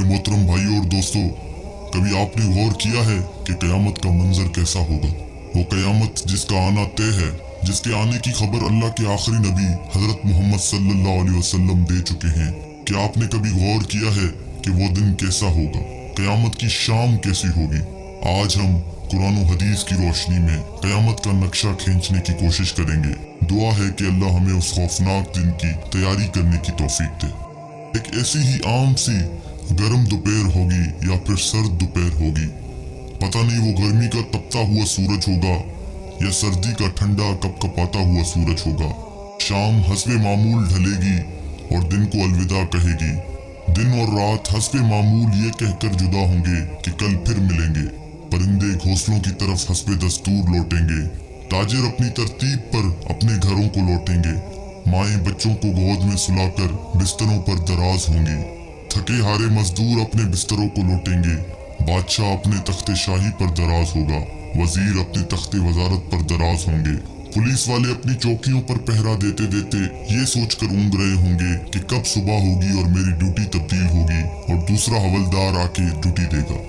मोहतरम भाइयों और दोस्तों, कभी आपने गौर किया है कि क़यामत का मंजर कैसा होगा? वो क़यामत जिसका आना तय है, जिसके आने की खबर अल्लाह के आखिरी नबी हजरत मोहम्मद सल्लल्लाहु अलैहि वसल्लम दे चुके हैं। क्या आपने कभी गौर किया है कि वो दिन कैसा होगा? क़यामत की शाम कैसी होगी? आज हम कुरान और हदीस की रोशनी में क़यामत का नक्शा खींचने की कोशिश करेंगे। दुआ है कि अल्लाह हमें उस खौफनाक दिन की तैयारी करने की तौफीक दे। एक ऐसी ही आम सी गर्म दोपहर होगी या फिर सर्द दोपहर होगी। पता नहीं वो गर्मी का तपता हुआ सूरज होगा या सर्दी का ठंडा कपकपाता हुआ सूरज होगा। शाम हस्बे मामूल ढलेगी और दिन को अलविदा कहेगी। दिन और रात हस्बे मामूल ये कहकर जुदा होंगे कि कल फिर मिलेंगे। परिंदे घोंसलों की तरफ हस्बे दस्तूर लौटेंगे। ताजिर अपनी तरतीब पर अपने घरों को लौटेंगे। माएं बच्चों को गोद में सुलाकर बिस्तरों पर दराज होंगी। थके हारे मजदूर अपने बिस्तरों को लौटेंगे। बादशाह अपने तख्ते शाही पर दराज होगा। वजीर अपने तख्ते वजारत पर दराज होंगे। पुलिस वाले अपनी चौकियों पर पहरा देते देते ये सोचकर ऊँग रहे होंगे कि कब सुबह होगी और मेरी ड्यूटी तब्दील होगी और दूसरा हवलदार आके ड्यूटी देगा।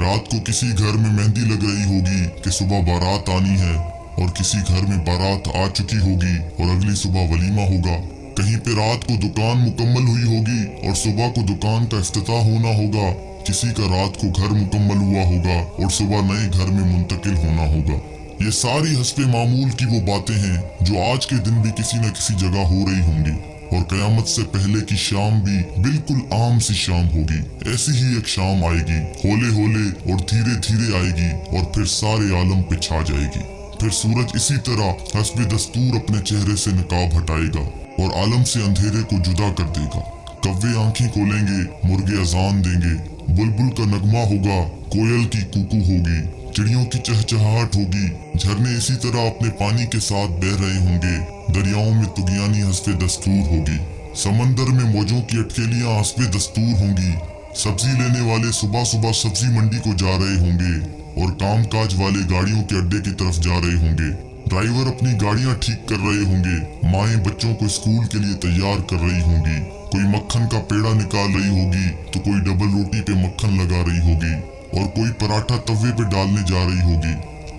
रात को किसी घर में मेहंदी लग रही होगी कि सुबह बारात आनी है, और किसी घर में बारात आ चुकी होगी और अगली सुबह वलीमा होगा। कहीं पे रात को दुकान मुकम्मल हुई होगी और सुबह को दुकान का इफ्तिताह होना होगा। किसी का रात को घर मुकम्मल हुआ होगा और सुबह नए घर में मुंतकिल होना होगा। ये सारी हस्बे मामूल की वो बातें हैं जो आज के दिन भी किसी न किसी जगह हो रही होंगी, और क़यामत से पहले की शाम भी बिल्कुल आम सी शाम होगी। ऐसी ही एक शाम आएगी, होले होले और धीरे धीरे आएगी और फिर सारे आलम पे छा जाएगी। फिर सूरज इसी तरह हस्बे दस्तूर अपने चेहरे से नकाब हटाएगा और आलम से अंधेरे को जुदा कर देगा। कव्वे आंखें खोलेंगे, मुर्गे अजान देंगे, बुलबुल का नगमा होगा, कोयल की कूकू होगी, चिड़ियों की चहचहाहट होगी। झरने इसी तरह अपने पानी के साथ बह रहे होंगे। दरियाओं में तुगयानी हस्बे दस्तूर होगी। समंदर में मौजों की अटकेलियां हस्बे दस्तूर होंगी। सब्जी लेने वाले सुबह सुबह सब्जी मंडी को जा रहे होंगे और कामकाज वाले गाड़ियों के अड्डे की तरफ जा रहे होंगे। ड्राइवर अपनी गाड़ियां ठीक कर रहे होंगे। माएं बच्चों को स्कूल के लिए तैयार कर रही होंगी। कोई मक्खन का पेड़ा निकाल रही होगी तो कोई डबल रोटी पे मक्खन लगा रही होगी और कोई पराठा तवे पे डालने जा रही होगी।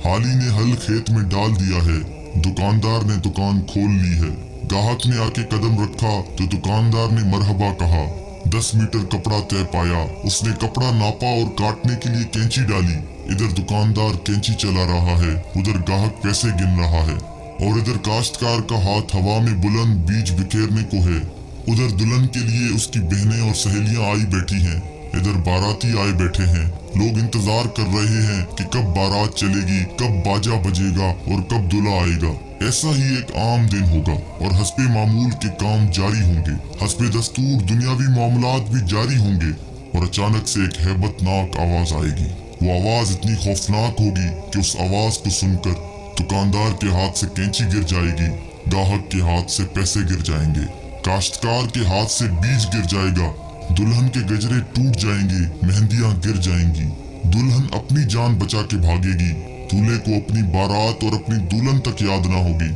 हाली ने हल खेत में डाल दिया है। दुकानदार ने दुकान खोल ली है। गाहक ने आके कदम रखा तो दुकानदार ने मरहबा कहा। 10 मीटर कपड़ा तय पाया। उसने कपड़ा नापा और काटने के लिए कैंची डाली। इधर दुकानदार कैंची चला रहा है, उधर गाहक पैसे गिन रहा है, और इधर काश्तकार का हाथ हवा में बुलंद बीज बिखेरने को है। उधर दुल्हन के लिए उसकी बहनें और सहेलियां आई बैठी हैं। इधर बाराती आए बैठे हैं। लोग इंतजार कर रहे हैं कि कब बारात चलेगी, कब बाजा बजेगा और कब दूल्हा आएगा। ऐसा ही एक आम दिन होगा और हस्बे मामूल के काम जारी होंगे। हस्बे दस्तूर दुनियावी मामलात भी जारी होंगे, और अचानक से एक हैबतनाक आवाज आएगी। वो आवाज इतनी खौफनाक होगी कि उस आवाज को सुनकर दुकानदार के हाथ से कैंची गिर जाएगी, गाहक के हाथ से पैसे गिर जाएंगे, काश्तकार के हाथ से बीज गिर जाएगा, दुल्हन के गजरे टूट जाएंगे, मेहंदियां गिर जाएंगी। दुल्हन अपनी जान बचा के भागेगी। दूल्हे को अपनी बारात और अपनी दुल्हन तक याद ना होगी।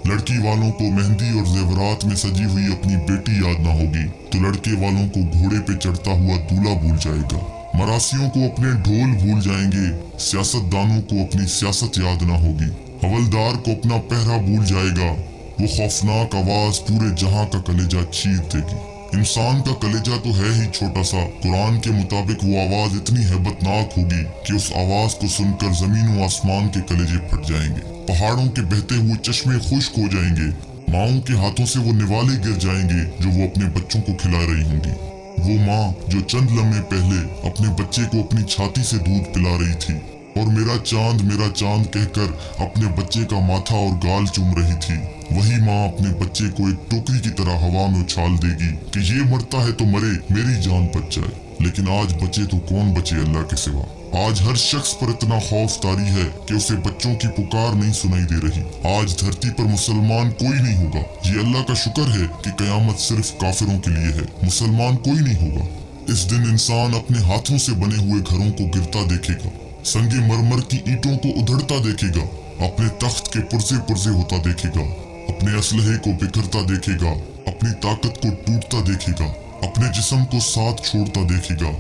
लड़की वालों को मेहंदी और जेवरात में सजी हुई अपनी बेटी याद ना होगी तो लड़के वालों को घोड़े पे चढ़ता हुआ दूल्हा भूल जाएगा। मरासियों को अपने ढोल भूल जाएंगे। सियासतदानों को अपनी सियासत याद ना होगी। हवलदार को अपना पहरा भूल जाएगा। वो खौफनाक आवाज पूरे जहां का कलेजा चीर देगी। इंसान का कलेजा तो है ही छोटा सा। कुरान के मुताबिक वो आवाज इतनी हैबतनाक होगी कि उस आवाज को सुनकर जमीन और आसमान के कलेजे फट जाएंगे। पहाड़ों के बहते हुए चश्मे खुश्क हो जाएंगे। माओं के हाथों से वो निवाले गिर जाएंगे जो वो अपने बच्चों को खिला रही होंगी। वो माँ जो चंद लम्हे पहले अपने बच्चे को अपनी छाती से दूध पिला रही थी और मेरा चांद कहकर अपने बच्चे का माथा और गाल चूम रही थी, वही माँ अपने बच्चे को एक टोकरी की तरह हवा में उछाल देगी कि ये मरता है तो मरे, मेरी जान बच जाए। लेकिन आज बचे तो कौन बचे अल्लाह के सिवा। आज हर शख्स पर इतना खौफ तारी है कि उसे बच्चों की पुकार नहीं सुनाई दे रही। आज धरती पर मुसलमान कोई नहीं होगा। ये अल्लाह का शुक्र है कि कयामत सिर्फ काफिरों के लिए है, मुसलमान कोई नहीं होगा। इस दिन इंसान अपने हाथों से बने हुए घरों को गिरता देखेगा, संगे मरमर की ईंटों को उधड़ता देखेगा, अपने तख्त के पुर्जे पुर्जे होता देखेगा, अपने असलहे को बिखरता देखेगा, अपनी ताकत को टूटता देखेगा, अपने जिस्म को साथ छोड़ता देखेगा।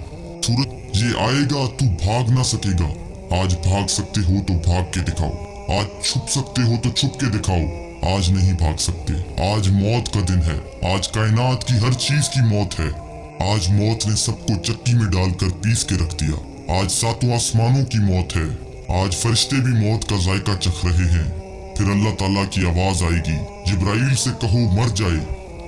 सूरज ये आएगा, तू भाग ना सकेगा। आज भाग सकते हो तो भाग के दिखाओ, आज छुप सकते हो तो छुप के दिखाओ। आज नहीं भाग सकते, आज मौत का दिन है, आज कायनात की हर चीज की मौत है। आज मौत ने सबको चक्की में डालकर पीस के रख दिया। आज सातों आसमानों की मौत है, आज फरिश्ते भी मौत का जायका चख रहे हैं। फिर अल्लाह ताला की आवाज आएगी, जिब्राइल से कहो मर जाए,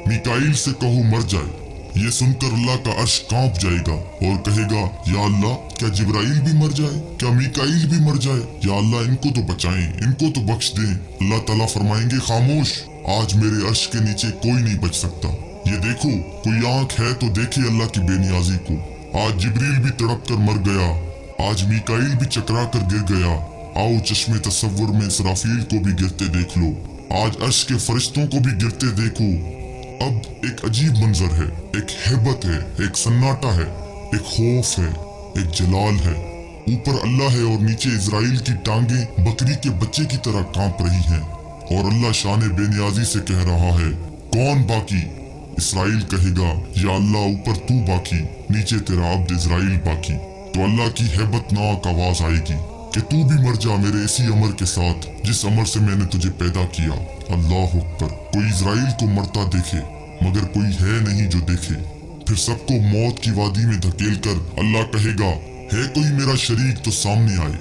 मिकाइल से कहो मर जाए। ये सुनकर अल्लाह का अर्श कांप जाएगा और कहेगा, या अल्लाह क्या जिब्राइल भी मर जाए, क्या मिकाइल भी मर जाए? या अल्लाह इनको तो बचाएं, इनको तो बख्श दें। अल्लाह ताला फरमाएंगे, खामोश, आज मेरे अर्श के नीचे कोई नहीं बच सकता। ये देखो, कोई आंख है तो देखे अल्लाह की बेनियाजी को। आज जिब्रील भी तड़प कर मर गया, आज मिकाइल भी चकरा कर गिर गया। आओ चश्मे तसव्वुर में इसराफील को भी गिरते देख लो, आज अर्श के फरिश्तों को भी गिरते देखो। अब एक अजीब मंजर है, एक हैबत है, एक सन्नाटा है, एक खौफ है, एक जलाल है। ऊपर अल्लाह है और नीचे इजराइल की टांगें बकरी के बच्चे की तरह कांप रही हैं। और अल्लाह शान बेनियाजी से कह रहा है, कौन बाकी? इसराइल कहेगा, या अल्लाह ऊपर तू बाकी, नीचे तेरा अब्द इजराइल बाकी। तो अल्लाह की हैबतनाक आवाज आएगी कि तू भी मर जा मेरे इसी अमर के साथ जिस अमर से मैंने तुझे पैदा किया। अल्लाह अकबर। कोई इजराइल को मरता देखे मगर कोई है नहीं जो देखे। फिर सबको मौत की वादी में धकेल कर अल्लाह कहेगा, है कोई मेरा शरीक तो सामने आए।